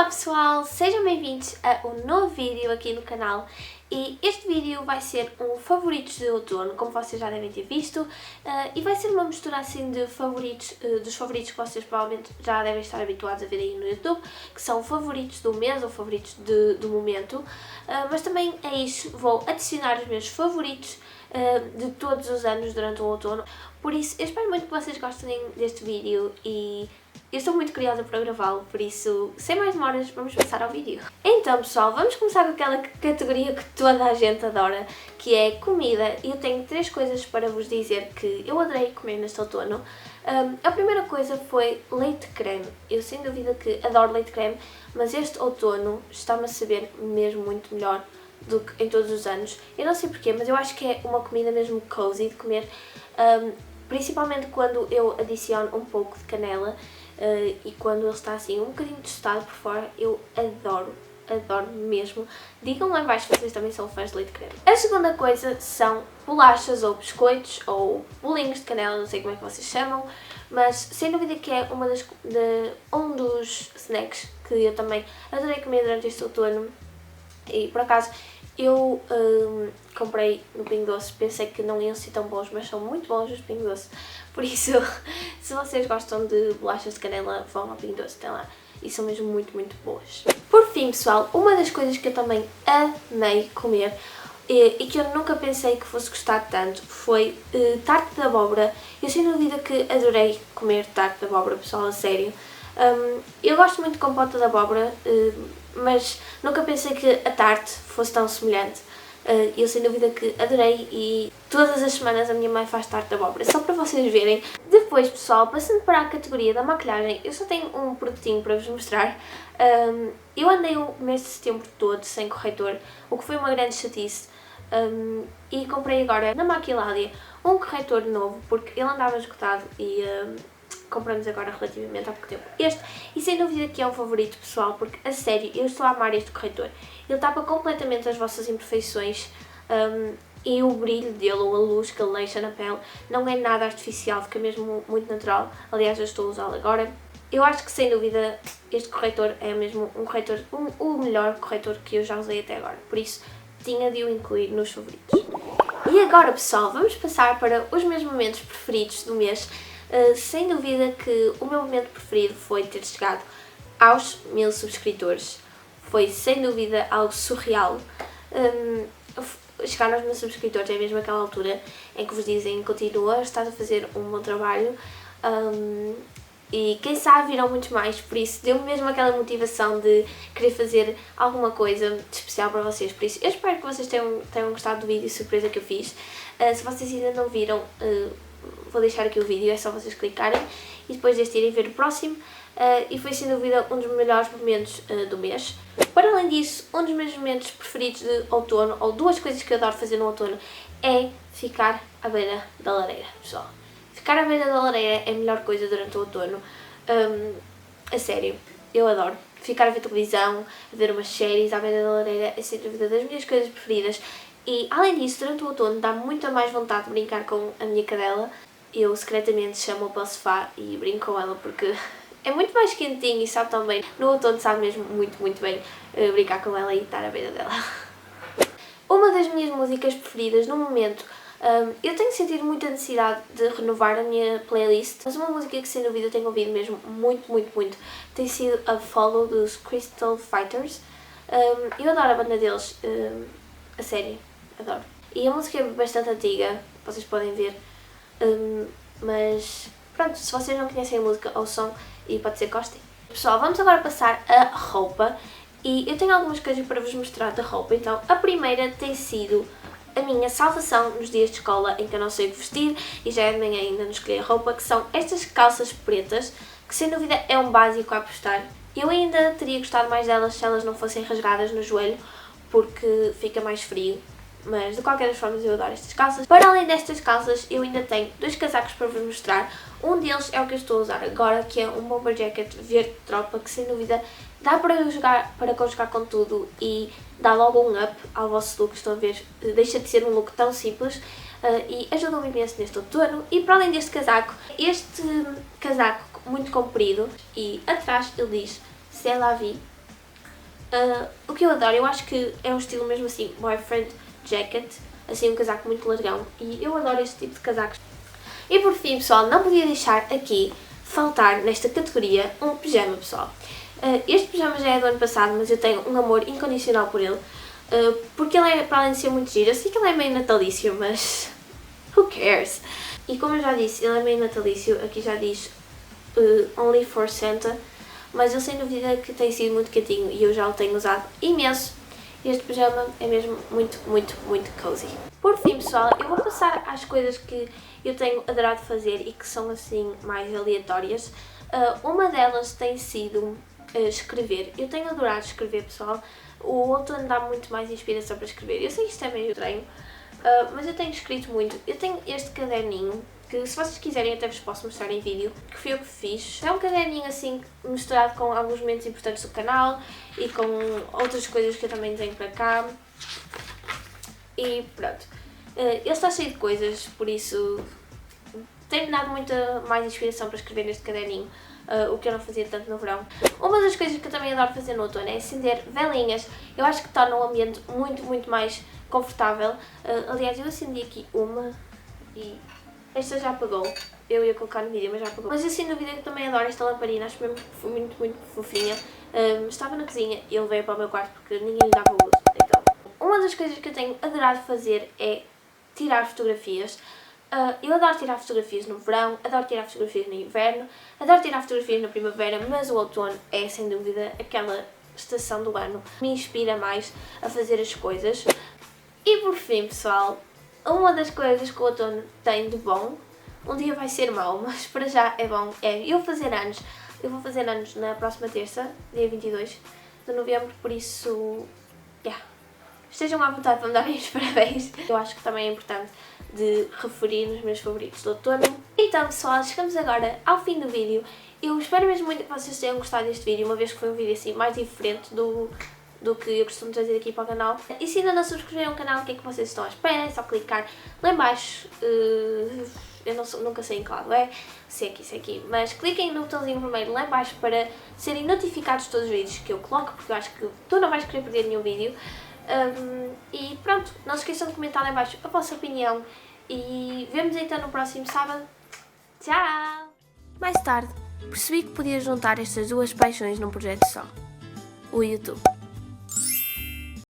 pessoal, sejam bem-vindos a um novo vídeo aqui no canal e este vídeo vai ser um favoritos de outono, como vocês já devem ter visto, e vai ser uma mistura assim de favoritos, dos favoritos que vocês provavelmente já devem estar habituados a ver aí no YouTube, que são favoritos do mês ou favoritos do momento, mas também a isso vou adicionar os meus favoritos de todos os anos durante o outono, por isso eu espero muito que vocês gostem deste vídeo e eu estou muito curiosa para gravá-lo, por isso, sem mais demoras, vamos passar ao vídeo. Então pessoal, vamos começar com aquela categoria que toda a gente adora, que é comida, e eu tenho 3 coisas para vos dizer que eu adorei comer neste outono. A primeira coisa foi leite creme. Eu sem dúvida que adoro leite creme, mas este outono está-me a saber mesmo muito melhor do que em todos os anos. Eu não sei porquê, mas eu acho que é uma comida mesmo cozy de comer, principalmente quando eu adiciono um pouco de canela. E quando ele está assim um bocadinho tostado por fora, eu adoro mesmo. Digam lá em baixo se vocês também são fãs de leite creme. A segunda coisa são bolachas ou biscoitos ou bolinhos de canela, não sei como é que vocês chamam, mas sem dúvida que é um dos snacks que eu também adorei comer durante este outono. E por acaso eu comprei no Pingo Doce, pensei que não iam ser tão bons, mas são muito bons os Pingo Doce. Por isso, se vocês gostam de bolachas de canela, vão ao Pingo Doce, tem lá. E são mesmo muito boas. Por fim, pessoal, uma das coisas que eu também amei comer e que eu nunca pensei que fosse gostar tanto foi tarte de abóbora. Eu sem dúvida que adorei comer tarte de abóbora, pessoal, a sério. Eu gosto muito de compota de abóbora, mas nunca pensei que a tarte fosse tão semelhante. Eu sem dúvida que adorei e todas as semanas a minha mãe faz tarte de abóbora, só para vocês verem. Depois, pessoal, passando para a categoria da maquilhagem, eu só tenho um produtinho para vos mostrar. Eu andei o mês de setembro todo sem corretor, o que foi uma grande chatice, e comprei agora na Maquilália um corretor novo, porque ele andava esgotado e compramos agora relativamente há pouco tempo este, e sem dúvida que é um favorito, pessoal, porque a sério, eu estou a amar este corretor. Ele tapa completamente as vossas imperfeições, e o brilho dele, ou a luz que ele deixa na pele, não é nada artificial, fica mesmo muito natural. Aliás, eu estou a usá-lo agora. Eu acho que sem dúvida este corretor é mesmo um corretor, o melhor corretor que eu já usei até agora, por isso tinha de o incluir nos favoritos. E agora, pessoal, vamos passar para os meus momentos preferidos do mês. Sem dúvida que o meu momento preferido foi ter chegado aos 1000 subscritores. Foi sem dúvida algo surreal. Chegar aos 1000 subscritores é mesmo aquela altura em que vos dizem: continua, estás a fazer um bom trabalho, e quem sabe virão muitos mais, por isso deu-me mesmo aquela motivação de querer fazer alguma coisa de especial para vocês. Por isso eu espero que vocês tenham gostado do vídeo surpresa que eu fiz. Se vocês ainda não viram, vou deixar aqui o vídeo, é só vocês clicarem e depois deste irem ver o próximo. E foi sem dúvida um dos melhores momentos do mês. Para além disso, um dos meus momentos preferidos de outono, ou 2 coisas que eu adoro fazer no outono, é ficar à beira da lareira, pessoal. Ficar à beira da lareira é a melhor coisa durante o outono. A sério, eu adoro. Ficar a ver televisão, a ver umas séries à beira da lareira é sem dúvida das minhas coisas preferidas. E além disso, durante o outono dá muita mais vontade de brincar com a minha cadela. Eu secretamente chamo-a para o sofá e brinco com ela porque é muito mais quentinho e sabe tão bem. No outono sabe mesmo muito bem brincar com ela e estar à beira dela. Uma das minhas músicas preferidas no momento, eu tenho sentido muita necessidade de renovar a minha playlist, mas uma música que sem dúvida tenho ouvido mesmo muito tem sido a Follow dos Crystal Fighters. Eu adoro a banda deles, a sério, adoro. E a música é bastante antiga, vocês podem ver, mas pronto, se vocês não conhecem a música, ouçam e pode ser que gostem. Pessoal, vamos agora passar a roupa e eu tenho algumas coisas para vos mostrar da roupa. Então, a primeira tem sido a minha salvação nos dias de escola em que eu não sei o que vestir e já é de manhã ainda não escolhi a roupa, que são estas calças pretas, que sem dúvida é um básico a apostar. Eu ainda teria gostado mais delas se elas não fossem rasgadas no joelho, porque fica mais frio. Mas de qualquer forma eu adoro estas calças. Para além destas calças, eu ainda tenho 2 casacos para vos mostrar. Um deles é o que eu estou a usar agora, que é um bomber jacket verde tropa, que sem dúvida dá para conjugar com tudo e dá logo um up ao vosso look. Estão a ver, deixa de ser um look tão simples e ajuda-me imenso neste outono. E para além deste casaco, este casaco muito comprido, e atrás ele diz C'est la vie, O que eu adoro, eu acho que é um estilo mesmo assim, boyfriend jacket, assim um casaco muito largão, e eu adoro este tipo de casacos. E por fim, pessoal, não podia deixar aqui faltar nesta categoria um pijama, pessoal. Este pijama já é do ano passado, mas eu tenho um amor incondicional por ele, porque ele é, para além de ser muito giro, eu sei que ele é meio natalício, mas who cares? E como eu já disse, ele é meio natalício, aqui já diz Only for Santa, mas eu sem dúvida que tem sido muito quentinho e eu já o tenho usado imenso. Este pijama é mesmo muito, muito, muito cozy. Por fim, pessoal, eu vou passar às coisas que eu tenho adorado fazer e que são assim mais aleatórias. Uma delas tem sido escrever. Eu tenho adorado escrever, pessoal. O outono dá muito mais inspiração para escrever. Eu sei que isto é meio estranho, mas eu tenho escrito muito. Eu tenho este caderninho, que se vocês quiserem até vos posso mostrar em vídeo, que fui eu que fiz. É um caderninho assim misturado com alguns momentos importantes do canal e com outras coisas que eu também tenho para cá. E pronto. Ele está cheio de coisas, por isso tem-me dado muita mais inspiração para escrever neste caderninho, o que eu não fazia tanto no verão. Uma das coisas que eu também adoro fazer no outono é acender velinhas. Eu acho que torna o ambiente muito, muito mais confortável. Aliás, eu acendi aqui uma e esta já apagou. Eu ia colocar no vídeo, mas já apagou. Mas eu sem dúvida que também adoro esta lamparina, acho mesmo muito, muito fofinha. Estava na cozinha e ele veio para o meu quarto porque ninguém lhe dava uso. Então, uma das coisas que eu tenho adorado fazer é tirar fotografias. Eu adoro tirar fotografias no verão, adoro tirar fotografias no inverno, adoro tirar fotografias na primavera, mas o outono é sem dúvida aquela estação do ano que me inspira mais a fazer as coisas. E por fim, pessoal, uma das coisas que o outono tem de bom, um dia vai ser mau, mas para já é bom, é eu fazer anos. Eu vou fazer anos na próxima terça, dia 22 de novembro, por isso, estejam à vontade para me darem os parabéns. Eu acho que também é importante de referir nos meus favoritos do outono. Então, pessoal, chegamos agora ao fim do vídeo. Eu espero mesmo muito que vocês tenham gostado deste vídeo, uma vez que foi um vídeo assim mais diferente do que eu costumo trazer aqui para o canal. E se ainda não subscreveram o canal, o que é que vocês estão à espera? É só clicar lá em baixo. Eu nunca sei em que lado é, se é aqui, mas cliquem no botãozinho vermelho lá em baixo para serem notificados de todos os vídeos que eu coloco, porque eu acho que tu não vais querer perder nenhum vídeo. E pronto, não se esqueçam de comentar lá em baixo a vossa opinião e vemos então no próximo sábado. Tchau! Mais tarde, percebi que podia juntar estas duas paixões num projeto só, o YouTube.